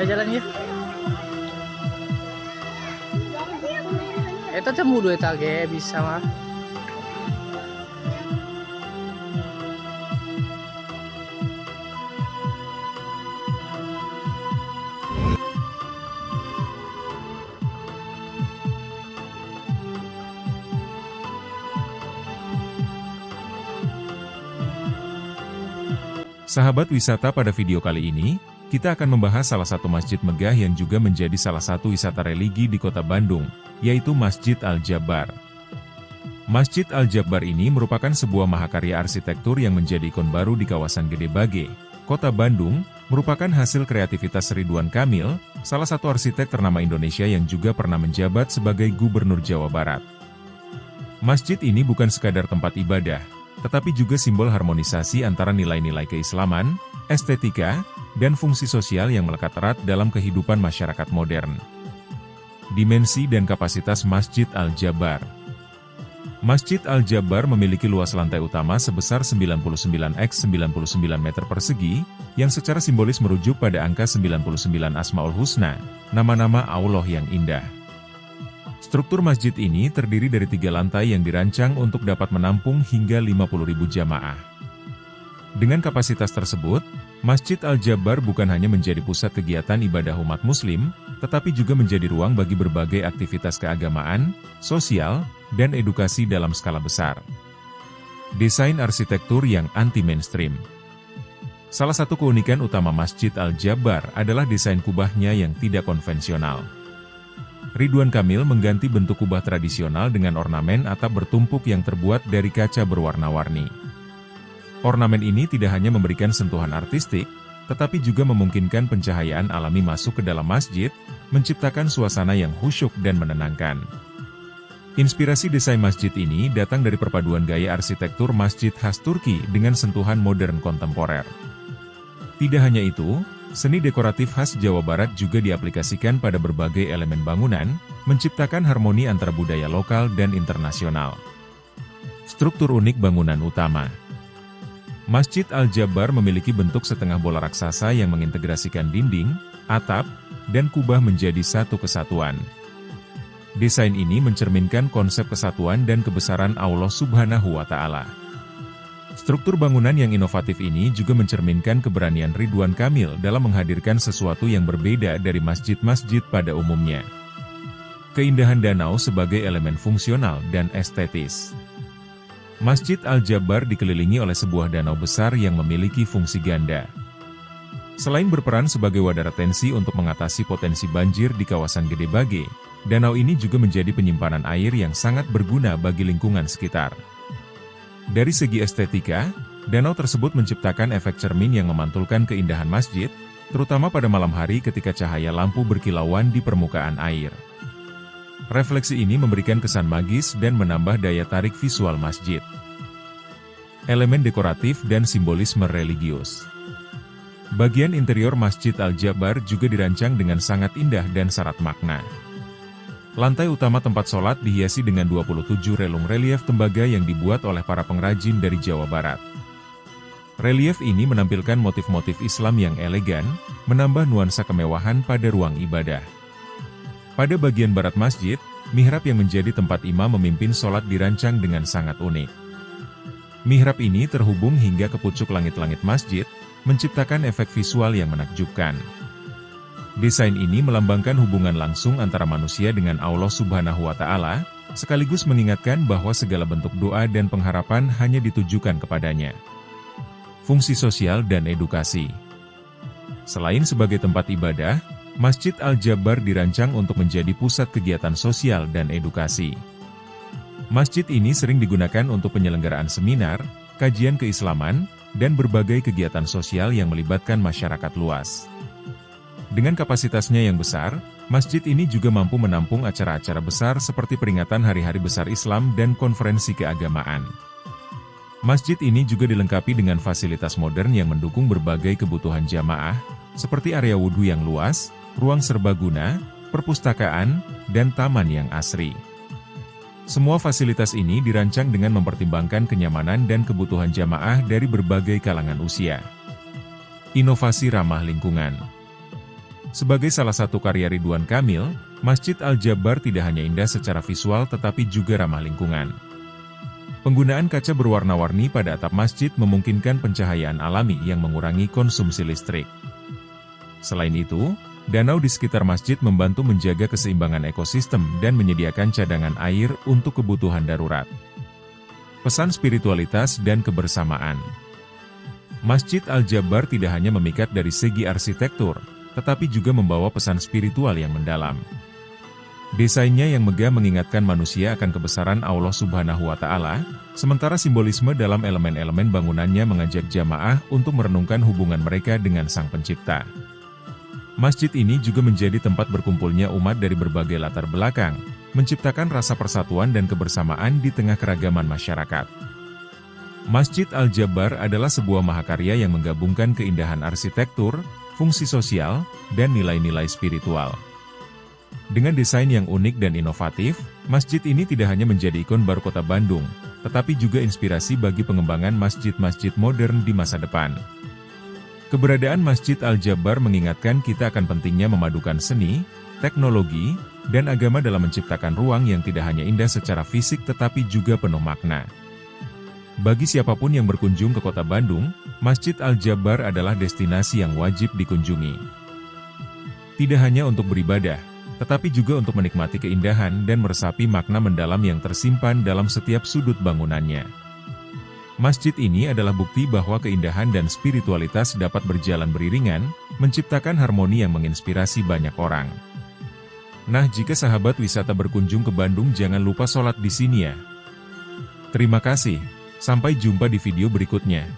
Ya jalan ya. Eta teh mudu eta ge bisa mah. Sahabat wisata, pada video kali ini, kita akan membahas salah satu masjid megah yang juga menjadi salah satu wisata religi di kota Bandung, yaitu Masjid Al-Jabbar. Masjid Al-Jabbar ini merupakan sebuah mahakarya arsitektur yang menjadi ikon baru di kawasan Gede Bage, kota Bandung, merupakan hasil kreativitas Ridwan Kamil, salah satu arsitek ternama Indonesia yang juga pernah menjabat sebagai Gubernur Jawa Barat. Masjid ini bukan sekadar tempat ibadah, tetapi juga simbol harmonisasi antara nilai-nilai keislaman, estetika, dan fungsi sosial yang melekat erat dalam kehidupan masyarakat modern. Dimensi dan kapasitas Masjid Al-Jabbar. Masjid Al-Jabbar memiliki luas lantai utama sebesar 99x 99 meter persegi, yang secara simbolis merujuk pada angka 99 Asmaul Husna, nama-nama Allah yang indah. Struktur masjid ini terdiri dari 3 lantai yang dirancang untuk dapat menampung hingga 50.000 jamaah. Dengan kapasitas tersebut, Masjid Al-Jabbar bukan hanya menjadi pusat kegiatan ibadah umat muslim, tetapi juga menjadi ruang bagi berbagai aktivitas keagamaan, sosial, dan edukasi dalam skala besar. Desain arsitektur yang anti-mainstream. Salah satu keunikan utama Masjid Al-Jabbar adalah desain kubahnya yang tidak konvensional. Ridwan Kamil mengganti bentuk kubah tradisional dengan ornamen atap bertumpuk yang terbuat dari kaca berwarna-warni. Ornamen ini tidak hanya memberikan sentuhan artistik, tetapi juga memungkinkan pencahayaan alami masuk ke dalam masjid, menciptakan suasana yang khusyuk dan menenangkan. Inspirasi desain masjid ini datang dari perpaduan gaya arsitektur masjid khas Turki dengan sentuhan modern kontemporer. Tidak hanya itu, seni dekoratif khas Jawa Barat juga diaplikasikan pada berbagai elemen bangunan, menciptakan harmoni antara budaya lokal dan internasional. Struktur unik bangunan utama. Masjid Al-Jabbar memiliki bentuk setengah bola raksasa yang mengintegrasikan dinding, atap, dan kubah menjadi satu kesatuan. Desain ini mencerminkan konsep kesatuan dan kebesaran Allah Subhanahu wa Ta'ala. Struktur bangunan yang inovatif ini juga mencerminkan keberanian Ridwan Kamil dalam menghadirkan sesuatu yang berbeda dari masjid-masjid pada umumnya. Keindahan danau sebagai elemen fungsional dan estetis. Masjid Al-Jabbar dikelilingi oleh sebuah danau besar yang memiliki fungsi ganda. Selain berperan sebagai wadah retensi untuk mengatasi potensi banjir di kawasan Gede Bage, danau ini juga menjadi penyimpanan air yang sangat berguna bagi lingkungan sekitar. Dari segi estetika, danau tersebut menciptakan efek cermin yang memantulkan keindahan masjid, terutama pada malam hari ketika cahaya lampu berkilauan di permukaan air. Refleksi ini memberikan kesan magis dan menambah daya tarik visual masjid. Elemen dekoratif dan simbolisme religius. Bagian interior Masjid Al-Jabbar juga dirancang dengan sangat indah dan syarat makna. Lantai utama tempat sholat dihiasi dengan 27 relung relief tembaga yang dibuat oleh para pengrajin dari Jawa Barat. Relief ini menampilkan motif-motif Islam yang elegan, menambah nuansa kemewahan pada ruang ibadah. Pada bagian barat masjid, mihrab yang menjadi tempat imam memimpin sholat dirancang dengan sangat unik. Mihrab ini terhubung hingga ke pucuk langit-langit masjid, menciptakan efek visual yang menakjubkan. Desain ini melambangkan hubungan langsung antara manusia dengan Allah Subhanahu wa Ta'ala, sekaligus mengingatkan bahwa segala bentuk doa dan pengharapan hanya ditujukan kepadanya. Fungsi sosial dan edukasi. Selain sebagai tempat ibadah, Masjid Al-Jabbar dirancang untuk menjadi pusat kegiatan sosial dan edukasi. Masjid ini sering digunakan untuk penyelenggaraan seminar, kajian keislaman, dan berbagai kegiatan sosial yang melibatkan masyarakat luas. Dengan kapasitasnya yang besar, masjid ini juga mampu menampung acara-acara besar seperti peringatan Hari-Hari Besar Islam dan konferensi keagamaan. Masjid ini juga dilengkapi dengan fasilitas modern yang mendukung berbagai kebutuhan jamaah, seperti area wudhu yang luas, ruang serbaguna, perpustakaan, dan taman yang asri. Semua fasilitas ini dirancang dengan mempertimbangkan kenyamanan dan kebutuhan jamaah dari berbagai kalangan usia. Inovasi ramah lingkungan. Sebagai salah satu karya Ridwan Kamil, Masjid Al-Jabbar tidak hanya indah secara visual tetapi juga ramah lingkungan. Penggunaan kaca berwarna-warni pada atap masjid memungkinkan pencahayaan alami yang mengurangi konsumsi listrik. Selain itu, danau di sekitar masjid membantu menjaga keseimbangan ekosistem dan menyediakan cadangan air untuk kebutuhan darurat. Pesan spiritualitas dan kebersamaan. Masjid Al-Jabbar tidak hanya memikat dari segi arsitektur, tetapi juga membawa pesan spiritual yang mendalam. Desainnya yang megah mengingatkan manusia akan kebesaran Allah Subhanahu wa Ta'ala, sementara simbolisme dalam elemen-elemen bangunannya mengajak jamaah untuk merenungkan hubungan mereka dengan Sang Pencipta. Masjid ini juga menjadi tempat berkumpulnya umat dari berbagai latar belakang, menciptakan rasa persatuan dan kebersamaan di tengah keragaman masyarakat. Masjid Al-Jabbar adalah sebuah mahakarya yang menggabungkan keindahan arsitektur, fungsi sosial, dan nilai-nilai spiritual. Dengan desain yang unik dan inovatif, masjid ini tidak hanya menjadi ikon baru kota Bandung, tetapi juga inspirasi bagi pengembangan masjid-masjid modern di masa depan. Keberadaan Masjid Al-Jabbar mengingatkan kita akan pentingnya memadukan seni, teknologi, dan agama dalam menciptakan ruang yang tidak hanya indah secara fisik tetapi juga penuh makna. Bagi siapapun yang berkunjung ke kota Bandung, Masjid Al-Jabbar adalah destinasi yang wajib dikunjungi. Tidak hanya untuk beribadah, tetapi juga untuk menikmati keindahan dan meresapi makna mendalam yang tersimpan dalam setiap sudut bangunannya. Masjid ini adalah bukti bahwa keindahan dan spiritualitas dapat berjalan beriringan, menciptakan harmoni yang menginspirasi banyak orang. Nah, jika sahabat wisata berkunjung ke Bandung, jangan lupa sholat di sini ya. Terima kasih. Sampai jumpa di video berikutnya.